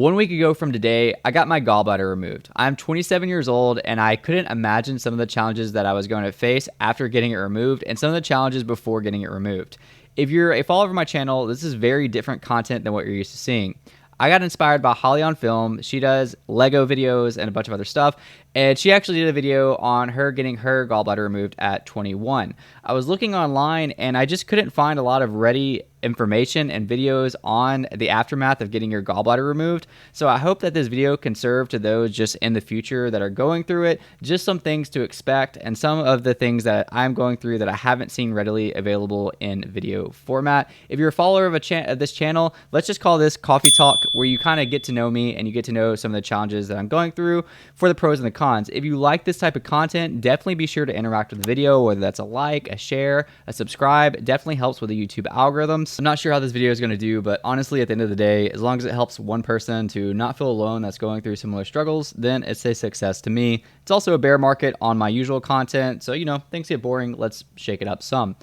1 week ago from today, I got my gallbladder removed. I'm 27 years old, and I couldn't imagine some of the challenges that I was going to face after getting it removed and some of the challenges before getting it removed. If you're a follower of my channel, this is very different content than what you're used to seeing. I got inspired by Holly on Film. She does Lego videos and a bunch of other stuff, and she actually did a video on her getting her gallbladder removed at 21. I was looking online, and I just couldn't find a lot of ready information and videos on the aftermath of getting your gallbladder removed. So I hope that this video can serve to those just in the future that are going through it, just some things to expect and some of the things that I'm going through that I haven't seen readily available in video format. If you're a follower of this channel, let's just call this Coffee Talk, where you kind of get to know me and you get to know some of the challenges that I'm going through for the pros and the cons. If you like this type of content, definitely be sure to interact with the video, whether that's a like, a share, a subscribe. It definitely helps with the YouTube algorithms. I'm not sure how this video is going to do, but honestly, at the end of the day, as long as it helps one person to not feel alone that's going through similar struggles, then it's a success to me. It's also a bear market on my usual content, so, things get boring. Let's shake it up some.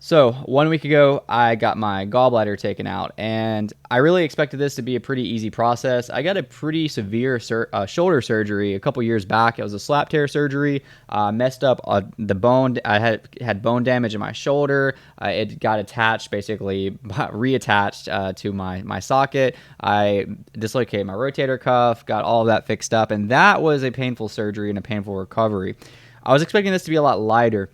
So 1 week ago, I got my gallbladder taken out, and I really expected this to be a pretty easy process. I got a pretty severe shoulder surgery a couple years back. It was a slap tear surgery, messed up the bone. I had bone damage in my shoulder. It got attached, basically reattached to my socket. I dislocated my rotator cuff, got all of that fixed up, and that was a painful surgery and a painful recovery. I was expecting this to be a lot lighter.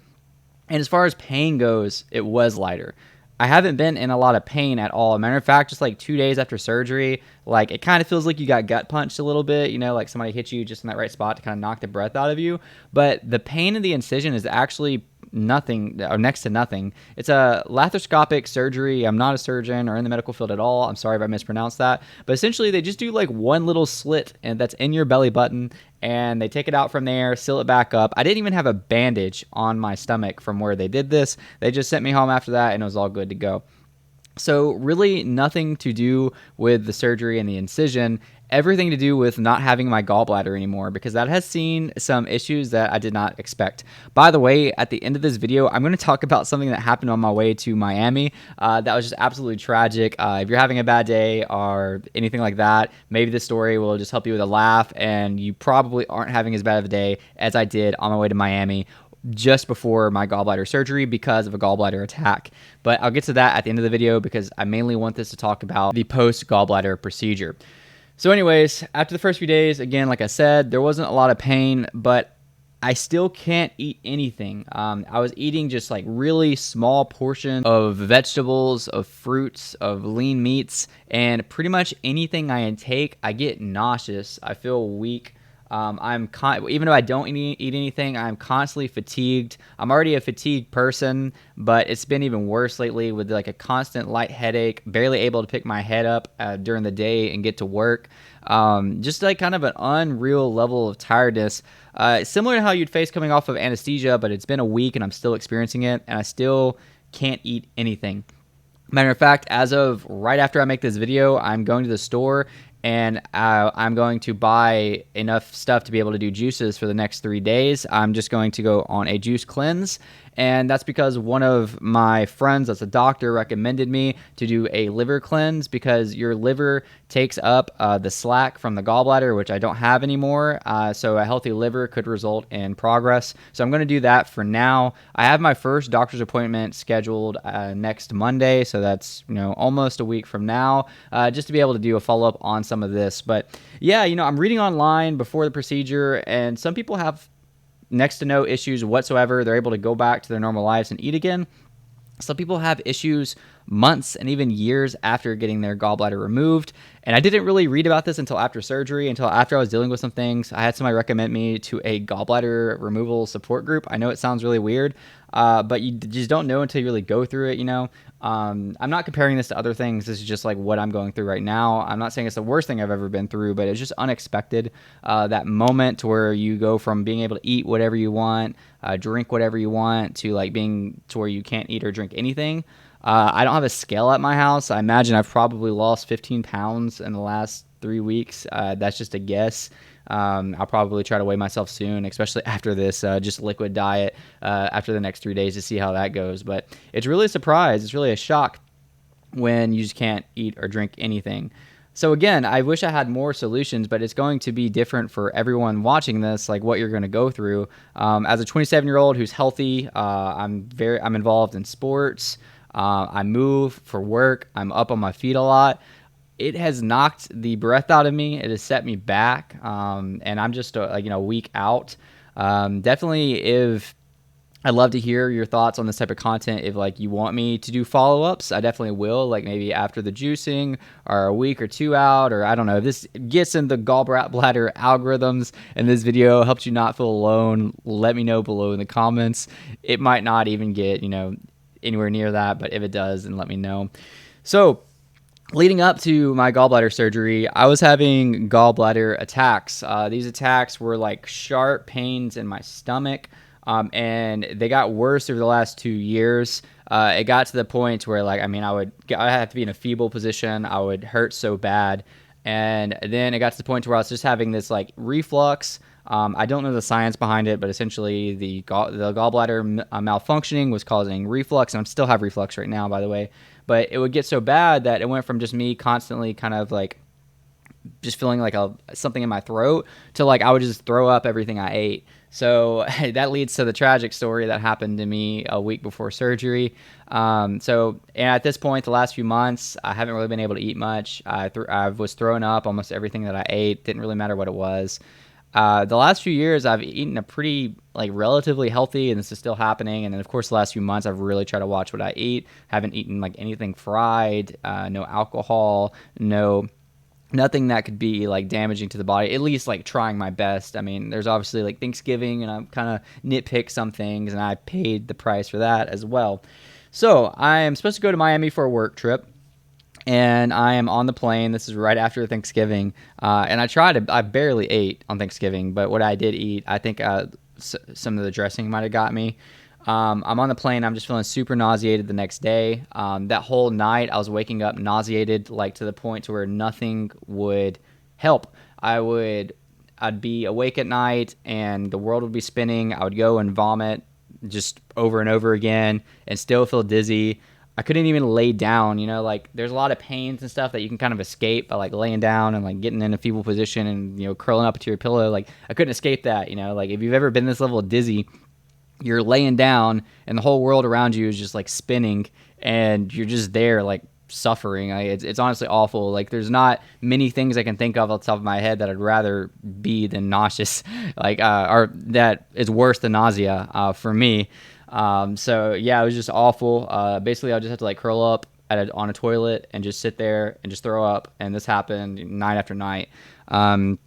And as far as pain goes, it was lighter. I haven't been in a lot of pain at all. As a matter of fact, just like 2 days after surgery, like it kind of feels like you got gut punched a little bit, like somebody hit you just in that right spot to kind of knock the breath out of you. But the pain in the incision is actually nothing or next to nothing. It's a laparoscopic surgery. I'm not a surgeon or in the medical field at all. I'm sorry if I mispronounced that. But essentially, they just do like one little slit and that's in your belly button, and they take it out from there, seal it back up. I didn't even have a bandage on my stomach from where they did this. They just sent me home after that, and it was all good to go. So really nothing to do with the surgery and the incision, everything to do with not having my gallbladder anymore, because that has seen some issues that I did not expect. By the way, at the end of this video, I'm going to talk about something that happened on my way to Miami that was just absolutely tragic. If you're having a bad day or anything like that, maybe this story will just help you with a laugh, and you probably aren't having as bad of a day as I did on my way to Miami just before my gallbladder surgery because of a gallbladder attack. But I'll get to that at the end of the video because I mainly want this to talk about the post-gallbladder procedure. So anyways, after the first few days, again, like I said, there wasn't a lot of pain, but I still can't eat anything. I was eating just like really small portions of vegetables, of fruits, of lean meats, and pretty much anything I intake, I get nauseous. I feel weak. Even though I don't eat anything, I'm constantly fatigued. I'm already a fatigued person, but it's been even worse lately with like a constant light headache, barely able to pick my head up during the day and get to work. Just like kind of an unreal level of tiredness, similar to how you'd face coming off of anesthesia, but it's been a week and I'm still experiencing it, and I still can't eat anything. Matter of fact, as of right after I make this video, I'm going to the store and I'm going to buy enough stuff to be able to do juices for the next 3 days. I'm just going to go on a juice cleanse, and that's because one of my friends that's a doctor recommended me to do a liver cleanse because your liver takes up the slack from the gallbladder, which I don't have anymore, so a healthy liver could result in progress. So I'm going to do that for now. I have my first doctor's appointment scheduled next Monday, so that's almost a week from now, just to be able to do a follow-up on some of this. But yeah, I'm reading online before the procedure, and some people have next to no issues whatsoever. They're able to go back to their normal lives and eat again. Some people have issues months and even years after getting their gallbladder removed. And I didn't really read about this until after surgery, until after I was dealing with some things. I had somebody recommend me to a gallbladder removal support group. I know it sounds really weird, but you just don't know until you really go through it, I'm not comparing this to other things. This is just like what I'm going through right now. I'm not saying it's the worst thing I've ever been through, but it's just unexpected. That moment to where you go from being able to eat whatever you want, drink whatever you want, to like being to where you can't eat or drink anything. I don't have a scale at my house. I imagine I've probably lost 15 pounds in the last 3 weeks. That's just a guess. I'll probably try to weigh myself soon, especially after this just liquid diet after the next 3 days to see how that goes. But it's really a surprise. It's really a shock when you just can't eat or drink anything. So again, I wish I had more solutions, but it's going to be different for everyone watching this, like what you're going to go through. As a 27-year-old who's healthy, I'm involved in sports. I move for work. I'm up on my feet a lot. It has knocked the breath out of me. It has set me back, and I'm just a week out. Definitely, if I'd love to hear your thoughts on this type of content. If like you want me to do follow-ups, I definitely will, like maybe after the juicing or a week or two out, or I don't know. If this gets in the gallbladder algorithms and this video helps you not feel alone, let me know below in the comments. It might not even get, anywhere near that, but if it does, then let me know. So leading up to my gallbladder surgery, I was having gallbladder attacks. These attacks were like sharp pains in my stomach. And they got worse over the last 2 years. It got to the point where, like, I have to be in a feeble position. I would hurt so bad. And then it got to the point where I was just having this, like, reflux. I don't know the science behind it, but essentially the gallbladder malfunctioning was causing reflux. And I still have reflux right now, by the way. But it would get so bad that it went from just me constantly kind of, like, just feeling like something in my throat to, like, I would just throw up everything I ate. So that leads to the tragic story that happened to me a week before surgery. And at this point, the last few months, I haven't really been able to eat much. I was throwing up almost everything that I ate. Didn't really matter what it was. The last few years, I've eaten a pretty, like, relatively healthy, and this is still happening. And then, of course, the last few months, I've really tried to watch what I eat. Haven't eaten, like, anything fried, no alcohol, nothing that could be, like, damaging to the body, at least, like, trying my best. I mean, there's obviously, like, Thanksgiving, and I'm kind of nitpick some things, and I paid the price for that as well. So I am supposed to go to Miami for a work trip, and I am on the plane. This is right after Thanksgiving, and I barely ate on Thanksgiving, but what I did eat, I think some of the dressing might have got me. I'm on the plane. I'm just feeling super nauseated the next day. That whole night, I was waking up nauseated, like to the point to where nothing would help. I'd be awake at night, and the world would be spinning. I would go and vomit just over and over again, and still feel dizzy. I couldn't even lay down. Like, there's a lot of pains and stuff that you can kind of escape by, like, laying down and, like, getting in a feeble position and curling up to your pillow. Like, I couldn't escape that. Like, if you've ever been this level of dizzy, you're laying down and the whole world around you is just, like, spinning, and you're just there, like, suffering. It's honestly awful. Like, there's not many things I can think of off the top of my head that I'd rather be than nauseous, like, or that is worse than nausea for me. So yeah, it was just awful. Basically, I just have to, like, curl up on a toilet and just sit there and just throw up. And this happened night after night. I'm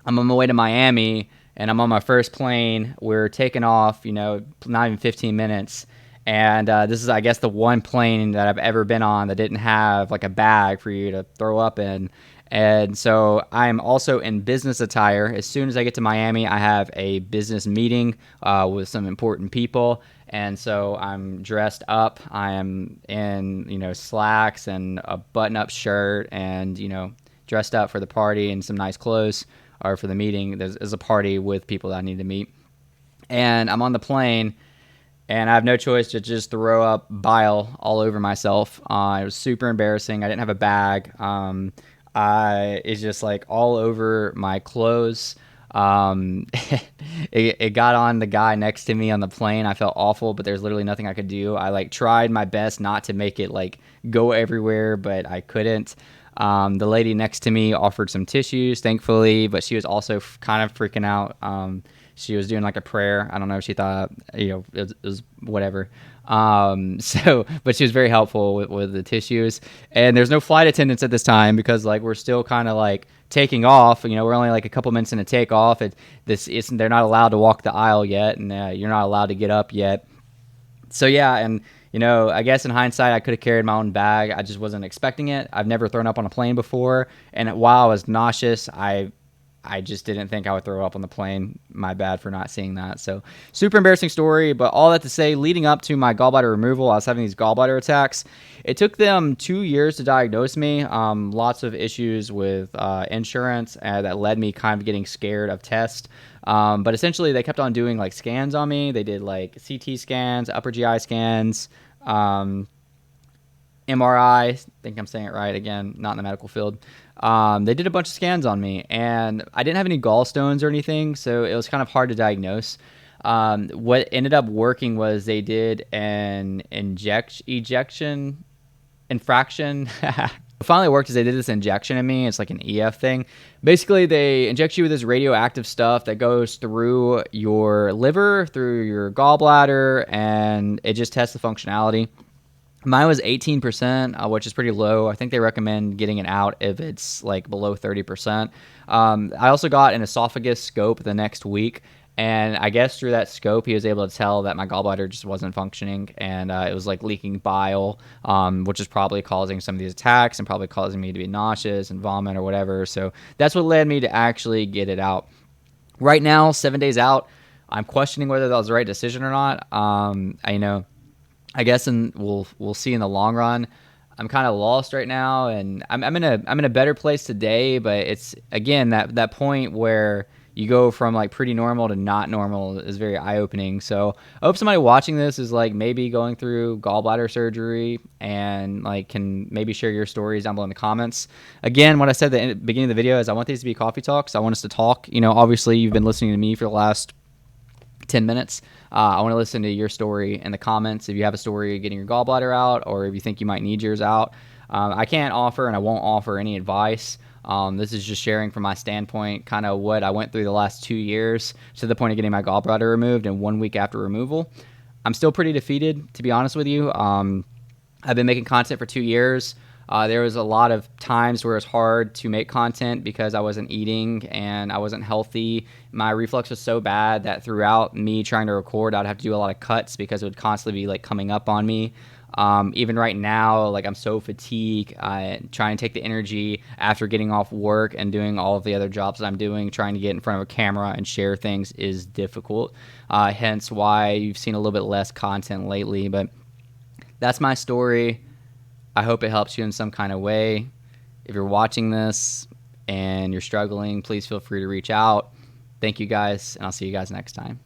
on my way to Miami, and I'm on my first plane. We're taking off, not even 15 minutes. And this is, I guess, the one plane that I've ever been on that didn't have, like, a bag for you to throw up in. And so I'm also in business attire. As soon as I get to Miami, I have a business meeting with some important people. And so I'm dressed up. I am in, slacks and a button-up shirt and, dressed up for the party and some nice clothes. Or for the meeting. There's a party with people that I need to meet. And I'm on the plane, and I have no choice to just throw up bile all over myself. It was super embarrassing. I didn't have a bag. It's just, like, all over my clothes. It got on the guy next to me on the plane. I felt awful, but there's literally nothing I could do. I, like, tried my best not to make it, like, go everywhere, but I couldn't. The lady next to me offered some tissues, thankfully, but she was also kind of freaking out. She was doing, like, a prayer. I don't know if she thought, it was whatever. But she was very helpful with the tissues. And there's no flight attendants at this time because, like, we're still kind of, like, taking off. We're only, like, a couple minutes into takeoff. They're not allowed to walk the aisle yet, and you're not allowed to get up yet. So yeah, and I guess in hindsight, I could have carried my own bag. I just wasn't expecting it. I've never thrown up on a plane before, and while I was nauseous, I just didn't think I would throw up on the plane. My bad for not seeing that. So super embarrassing story, but all that to say, leading up to my gallbladder removal, I was having these gallbladder attacks. It took them 2 years to diagnose me. Lots of issues with insurance that led me kind of getting scared of tests. But essentially, they kept on doing, like, scans on me. They did, like, CT scans, upper GI scans, MRI. I think I'm saying it right again, not in the medical field. They did a bunch of scans on me, and I didn't have any gallstones or anything, so it was kind of hard to diagnose. What ended up working was they did an ejection infraction. What finally worked is they did this injection in me. It's like an EF thing. Basically, they inject you with this radioactive stuff that goes through your liver, through your gallbladder, and it just tests the functionality. Mine was 18%, which is pretty low. I think they recommend getting it out if it's like below 30%. I also got an esophagus scope the next week, and I guess through that scope, he was able to tell that my gallbladder just wasn't functioning, and it was like leaking bile, which is probably causing some of these attacks and probably causing me to be nauseous and vomit or whatever. So that's what led me to actually get it out. Right now, 7 days out, I'm questioning whether that was the right decision or not. I guess, and we'll see in the long run. I'm kind of lost right now, and I'm in a better place today. But it's again that point where you go from like pretty normal to not normal is very eye opening. So I hope somebody watching this is like maybe going through gallbladder surgery and like can maybe share your stories down below in the comments. Again, what I said at the beginning of the video is I want these to be coffee talks. I want us to talk. Obviously you've been listening to me for the last 10 minutes. I want to listen to your story in the comments. If you have a story getting your gallbladder out, or if you think you might need yours out. I can't offer and I won't offer any advice. This is just sharing from my standpoint, kind of what I went through the last 2 years to the point of getting my gallbladder removed and 1 week after removal. I'm still pretty defeated, to be honest with you. I've been making content for 2 years. There was a lot of times where it was hard to make content because I wasn't eating and I wasn't healthy. My reflux was so bad that throughout me trying to record, I'd have to do a lot of cuts because it would constantly be like coming up on me. Even right now, like I'm so fatigued, trying to take the energy after getting off work and doing all of the other jobs that I'm doing, trying to get in front of a camera and share things is difficult. Hence why you've seen a little bit less content lately, but that's my story. I hope it helps you in some kind of way. If you're watching this and you're struggling, please feel free to reach out. Thank you guys, and I'll see you guys next time.